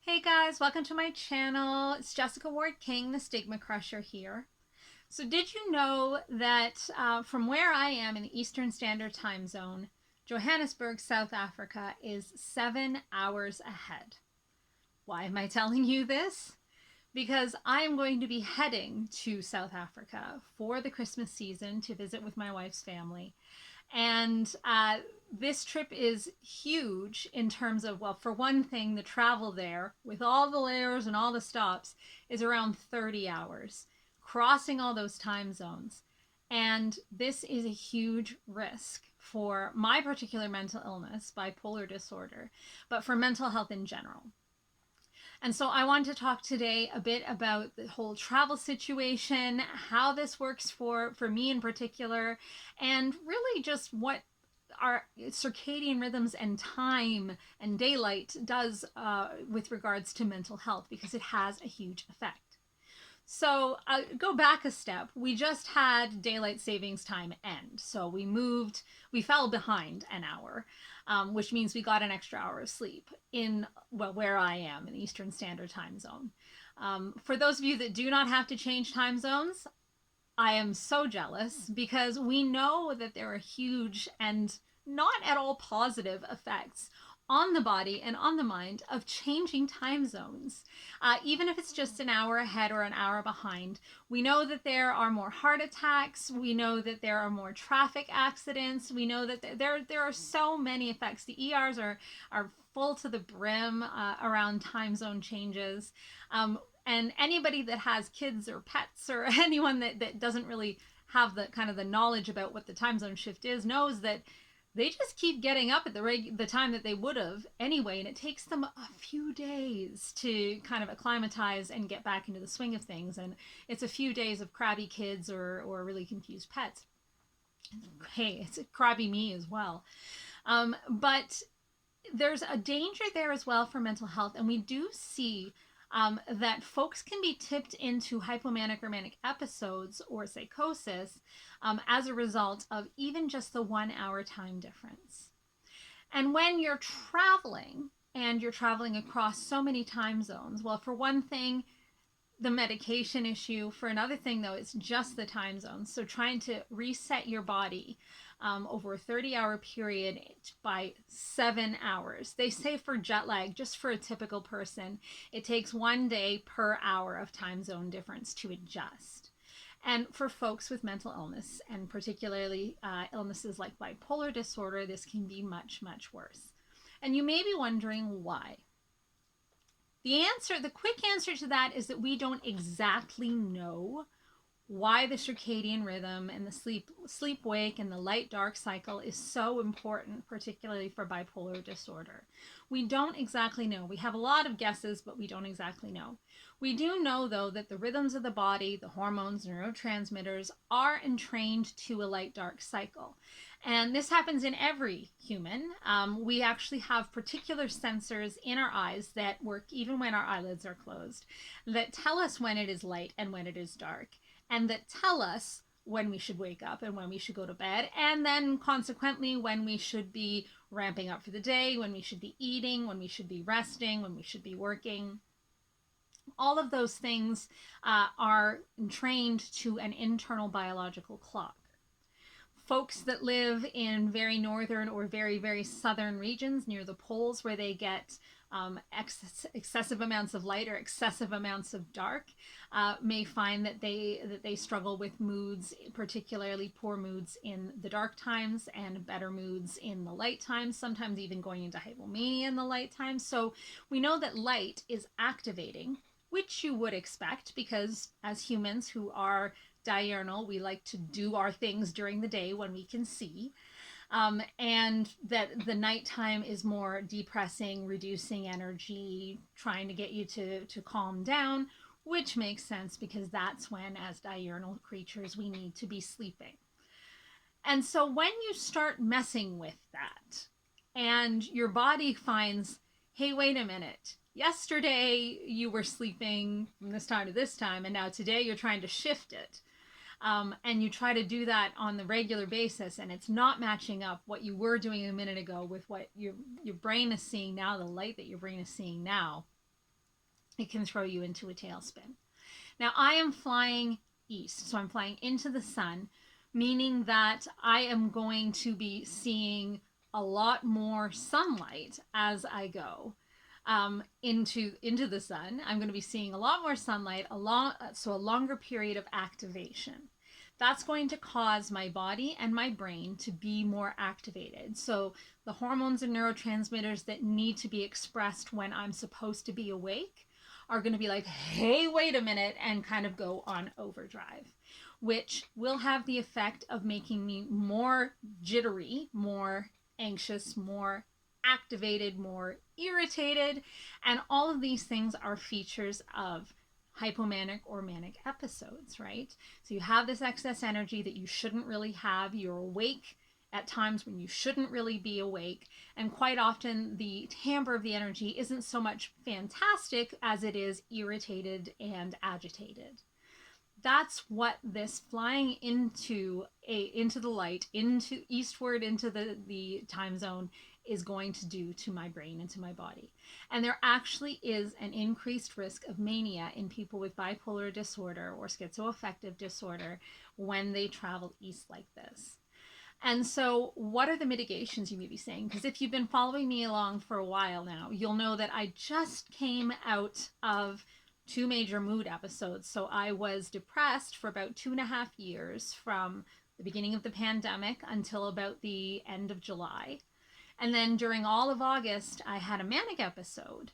Hey guys, welcome to my channel. It's Jessica Ward King, the StigmaCrusher here. So did you know that from where I am in the Eastern Standard Time Zone, Johannesburg, South Africa is 7 hours ahead? Why am I telling you this? Because I am going to be heading to South Africa for the Christmas season to visit with my wife's family. And this trip is huge in terms of, well, for one thing, the travel there with all the layers and all the stops is around 30 hours, crossing all those time zones. And this is a huge risk for my particular mental illness, bipolar disorder, but for mental health in general. And so I want to talk today a bit about the whole travel situation, how this works for me in particular, and really just what our circadian rhythms and time and daylight does with regards to mental health, because it has a huge effect. So go back a step. We just had daylight savings time end. So we fell behind an hour, which means we got an extra hour of sleep in, well, where I am in the Eastern Standard Time Zone. For those of you that do not have to change time zones, I am so jealous, because we know that there are huge and not at all positive effects on the body and on the mind of changing time zones. Even if it's just an hour ahead or an hour behind, we know that there are more heart attacks. We know that there are more traffic accidents. We know that there are so many effects. The ERs are full to the brim around time zone changes. And anybody that has kids or pets or anyone that doesn't really have the kind of the knowledge about what the time zone shift is knows that they just keep getting up at the time that they would have anyway, and it takes them a few days to kind of acclimatize and get back into the swing of things. And it's a few days of crabby kids or really confused pets. Hey, it's a crabby me as well. But there's a danger there as well for mental health, and we do see that folks can be tipped into hypomanic or manic episodes or psychosis as a result of even just the 1 hour time difference. And when you're traveling and you're traveling across so many time zones, well, for one thing, the medication issue. For another thing, though, it's just the time zones. So trying to reset your body over a 30-hour period by 7 hours. They say for jet lag, just for a typical person, it takes 1 day per hour of time zone difference to adjust. And for folks with mental illness, and particularly illnesses like bipolar disorder, this can be much, much worse. And you may be wondering why. The quick answer to that is that we don't exactly know why the circadian rhythm and the sleep wake and the light dark cycle is so important, particularly for bipolar disorder. We don't exactly know. We have a lot of guesses, but we don't exactly know. We do know, though, that the rhythms of the body, the hormones, neurotransmitters, are entrained to a light dark cycle. And this happens in every human. We actually have particular sensors in our eyes that work even when our eyelids are closed, that tell us when it is light and when it is dark, and that tell us when we should wake up and when we should go to bed, and then consequently when we should be ramping up for the day, when we should be eating, when we should be resting, when we should be working. All of those things are trained to an internal biological clock. Folks that live in very northern or very, very southern regions near the poles, where they get excessive amounts of light or excessive amounts of dark, may find that they struggle with moods, particularly poor moods in the dark times and better moods in the light times, sometimes even going into hypomania in the light times. So we know that light is activating, which you would expect, because as humans who are diurnal, we like to do our things during the day when we can see. And that the nighttime is more depressing, reducing energy, trying to get you to calm down, which makes sense, because that's when, as diurnal creatures, we need to be sleeping. And so when you start messing with that and your body finds, hey, wait a minute, yesterday you were sleeping from this time to this time, and now today you're trying to shift it. And you try to do that on the regular basis, and it's not matching up what you were doing a minute ago with what your brain is seeing now, the light that your brain is seeing now. it can throw you into a tailspin. Now, I am flying east, so I'm flying into the sun, meaning that I am going to be seeing a lot more sunlight as I go into the sun. I'm going to be seeing a lot more sunlight, so a longer period of activation. That's going to cause my body and my brain to be more activated. So the hormones and neurotransmitters that need to be expressed when I'm supposed to be awake are going to be like, hey, wait a minute, and kind of go on overdrive, which will have the effect of making me more jittery, more anxious, more activated, more irritated. And all of these things are features of hypomanic or manic episodes, right? So you have this excess energy that you shouldn't really have. You're awake at times when you shouldn't really be awake. And quite often, the timbre of the energy isn't so much fantastic as it is irritated and agitated. That's what this flying into the light, into eastward into the time zone is going to do to my brain and to my body. And there actually is an increased risk of mania in people with bipolar disorder or schizoaffective disorder when they travel east like this. And so, what are the mitigations, you may be saying? Because if you've been following me along for a while now, you'll know that I just came out of 2 major mood episodes. So, I was depressed for about 2.5 years from the beginning of the pandemic until about the end of July. And then during all of August, I had a manic episode.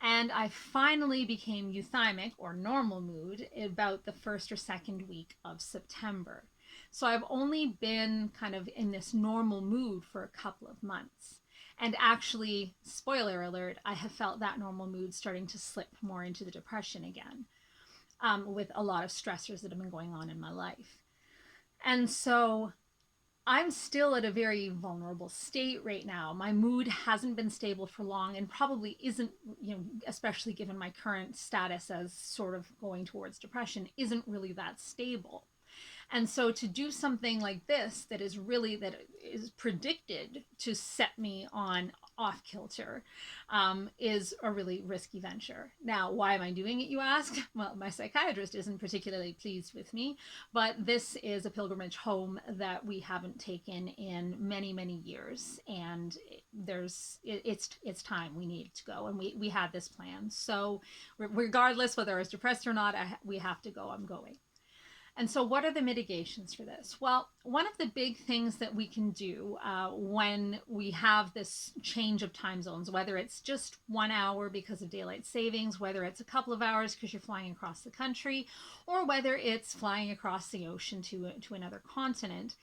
And I finally became euthymic or normal mood about the first or second week of September. So I've only been kind of in this normal mood for a couple of months. And actually, spoiler alert, I have felt that normal mood starting to slip more into the depression again, with a lot of stressors that have been going on in my life. And so I'm still at a very vulnerable state right now. My mood hasn't been stable for long and probably isn't, especially given my current status as sort of going towards depression, isn't really that stable. And so to do something like this that is predicted to set me on off kilter is a really risky venture. Now, why am I doing it, you ask? Well, my psychiatrist isn't particularly pleased with me, but this is a pilgrimage home that we haven't taken in many, many years, and it's time we need to go, and we had this plan. So regardless whether I was depressed or not, we have to go. I'm going. And so, what are the mitigations for this? Well, one of the big things that we can do when we have this change of time zones, whether it's just 1 hour because of daylight savings, whether it's a couple of hours because you're flying across the country, or whether it's flying across the ocean to another continent,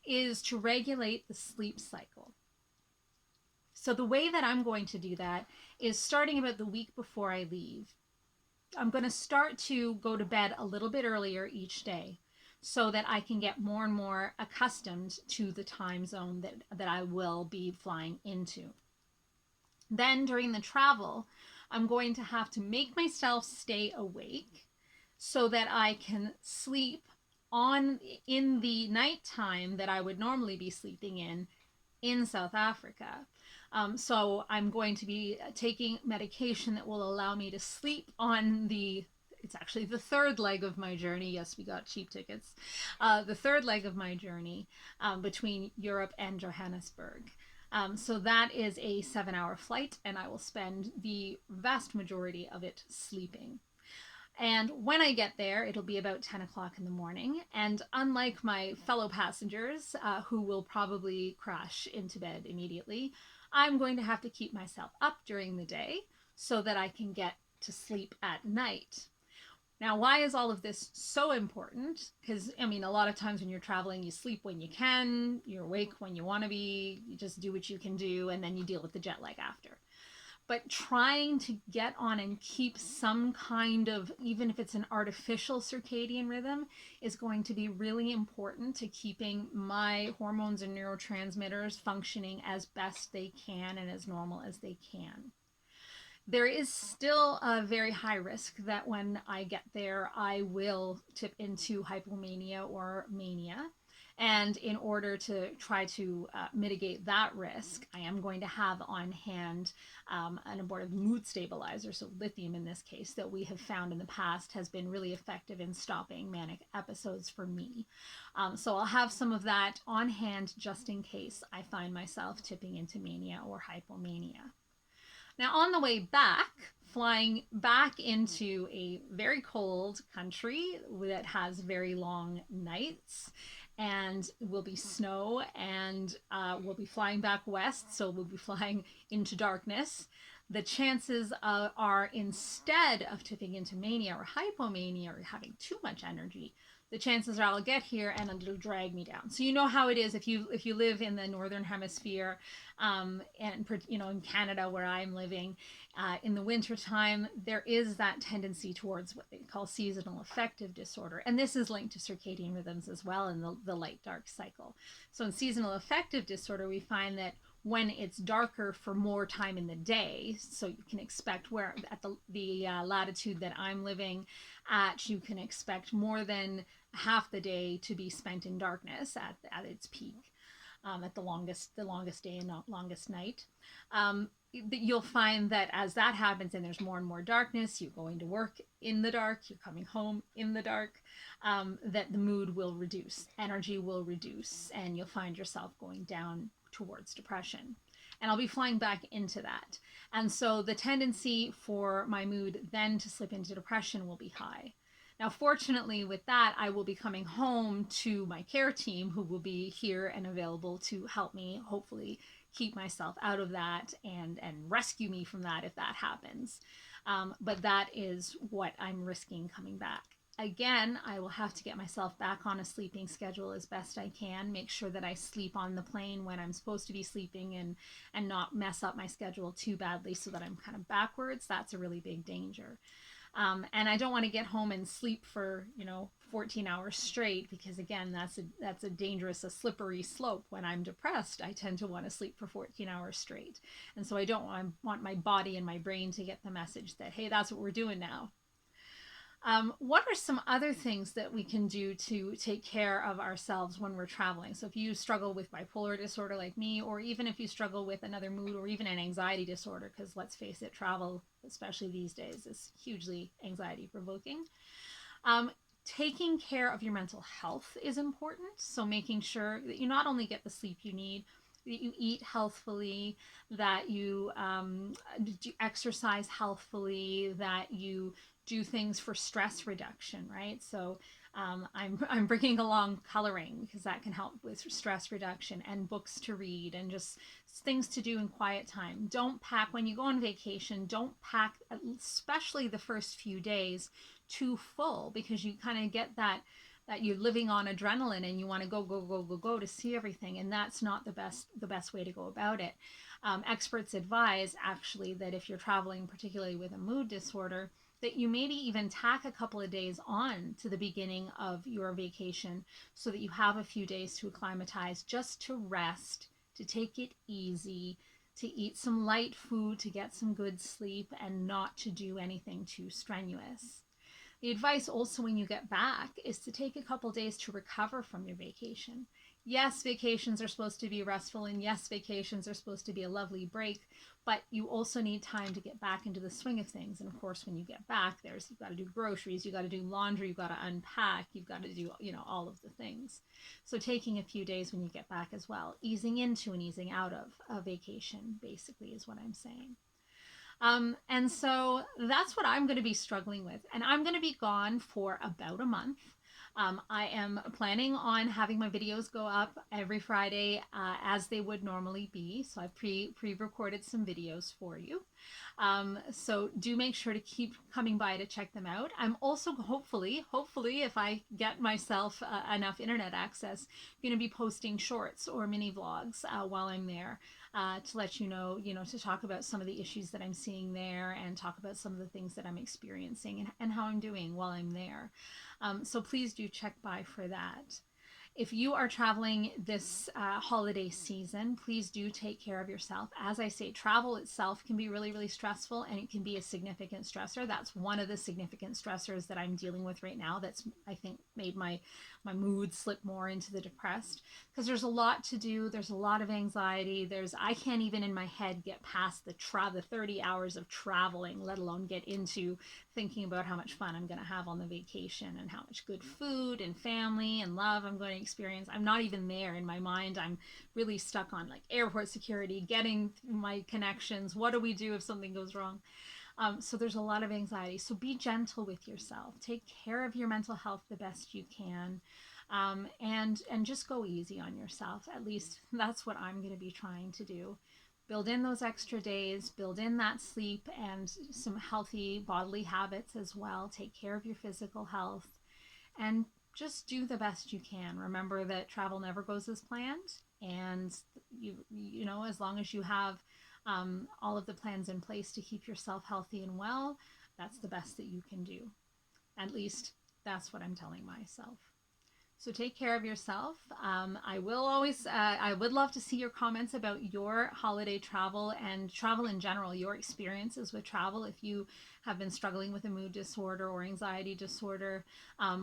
is to regulate the sleep cycle. So, the way that I'm going to do that is starting about the week before I leave. I'm going to start to go to bed a little bit earlier each day so that I can get more and more accustomed to the time zone that I will be flying into. Then during the travel, I'm going to have to make myself stay awake so that I can sleep in the nighttime that I would normally be sleeping in South Africa. So I'm going to be taking medication that will allow me to sleep on it's actually the third leg of my journey. Yes, we got cheap tickets. The third leg of my journey between Europe and Johannesburg. So that is a 7-hour flight, and I will spend the vast majority of it sleeping. And when I get there, it'll be about 10 o'clock in the morning. And unlike my fellow passengers, who will probably crash into bed immediately, I'm going to have to keep myself up during the day so that I can get to sleep at night. Now, why is all of this so important? Because, a lot of times when you're traveling, you sleep when you can, you're awake when you want to be, you just do what you can do, and then you deal with the jet lag after. But trying to get on and keep some kind of, even if it's an artificial circadian rhythm, is going to be really important to keeping my hormones and neurotransmitters functioning as best they can and as normal as they can. There is still a very high risk that when I get there, I will tip into hypomania or mania. And in order to try to mitigate that risk, I am going to have on hand an abortive mood stabilizer, so lithium in this case, that we have found in the past has been really effective in stopping manic episodes for me. So I'll have some of that on hand just in case I find myself tipping into mania or hypomania. Now, on the way back, flying back into a very cold country that has very long nights, and will be snow, and we'll be flying back west, so we'll be flying into darkness. The chances are, instead of tipping into mania or hypomania or having too much energy, the chances are I'll get here and it'll drag me down. So you know how it is if you live in the northern hemisphere, and in Canada where I'm living, in the wintertime, there is that tendency towards what they call seasonal affective disorder, and this is linked to circadian rhythms as well in the light dark cycle. So in seasonal affective disorder, we find that when it's darker for more time in the day, so you can expect, where at the latitude that I'm living at, you can expect more than half the day to be spent in darkness at its peak, at the longest day and longest night. You'll find that as that happens and there's more and more darkness, you're going to work in the dark, you're coming home in the dark, that the mood will reduce, energy will reduce, and you'll find yourself going down towards depression. And I'll be flying back into that. And so the tendency for my mood then to slip into depression will be high. Now, fortunately, with that, I will be coming home to my care team, who will be here and available to help me, hopefully, keep myself out of that and rescue me from that if that happens. But that is what I'm risking coming back. Again, I will have to get myself back on a sleeping schedule as best I can, make sure that I sleep on the plane when I'm supposed to be sleeping, and not mess up my schedule too badly so that I'm kind of backwards. That's a really big danger. And I don't want to get home and sleep for 14 hours straight, because again, that's a dangerous, a slippery slope. When I'm depressed, I tend to want to sleep for 14 hours straight, and so I don't want my body and my brain to get the message that, hey, that's what we're doing now. What are some other things that we can do to take care of ourselves when we're traveling? So if you struggle with bipolar disorder like me, or even if you struggle with another mood or even an anxiety disorder, because let's face it, travel, especially these days, is hugely anxiety provoking. Taking care of your mental health is important. So making sure that you not only get the sleep you need, that you eat healthfully, that you exercise healthfully, that you do things for stress reduction, right? So I'm bringing along coloring, because that can help with stress reduction, and books to read, and just things to do in quiet time. Don't pack when you go on vacation. Don't pack, especially the first few days, too full, because you kind of get that you're living on adrenaline and you want to go to see everything, and that's not the best way to go about it. Experts advise actually that if you're traveling, particularly with a mood disorder, that you maybe even tack a couple of days on to the beginning of your vacation, so that you have a few days to acclimatize, just to rest, to take it easy, to eat some light food, to get some good sleep, and not to do anything too strenuous. The advice also when you get back is to take a couple days to recover from your vacation. Yes, vacations are supposed to be restful, and yes, vacations are supposed to be a lovely break, but you also need time to get back into the swing of things. And of course, when you get back, you've got to do groceries, you've got to do laundry, you've got to unpack, you've got to do, all of the things. So taking a few days when you get back as well, easing into and easing out of a vacation, basically, is what I'm saying. And so that's what I'm going to be struggling with. And I'm going to be gone for about a month. I am planning on having my videos go up every Friday, as they would normally be. So I've pre-recorded some videos for you. So do make sure to keep coming by to check them out. I'm also hopefully, if I get myself enough internet access, going to be posting shorts or mini vlogs while I'm there, to let you know, to talk about some of the issues that I'm seeing there, and talk about some of the things that I'm experiencing, and how I'm doing while I'm there. So please do check by for that. If you are traveling this holiday season, please do take care of yourself. As I say, travel itself can be really, really stressful, and it can be a significant stressor. That's one of the significant stressors that I'm dealing with right now. That's, I think, made my mood slip more into the depressed, because there's a lot to do. There's a lot of anxiety. I can't even in my head get past the 30 hours of traveling, let alone get into thinking about how much fun I'm going to have on the vacation and how much good food and family and love I'm going to experience. I'm not even there in my mind. I'm really stuck on like airport security, getting my connections. What do we do if something goes wrong? So there's a lot of anxiety. So be gentle with yourself. Take care of your mental health the best you can, and just go easy on yourself. At least that's what I'm going to be trying to do. Build in those extra days, build in that sleep and some healthy bodily habits as well. Take care of your physical health and just do the best you can. Remember that travel never goes as planned, and you know, as long as you have all of the plans in place to keep yourself healthy and well, that's the best that you can do. At least that's what I'm telling myself. So take care of yourself. I would love to see your comments about your holiday travel and travel in general, your experiences with travel. If you have been struggling with a mood disorder or anxiety disorder,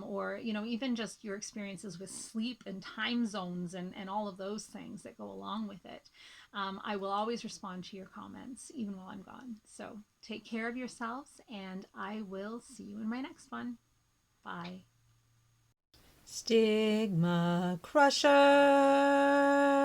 or, you know, even just your experiences with sleep and time zones and all of those things that go along with it. I will always respond to your comments, even while I'm gone. So take care of yourselves, and I will see you in my next one. Bye. StigmaCrusher.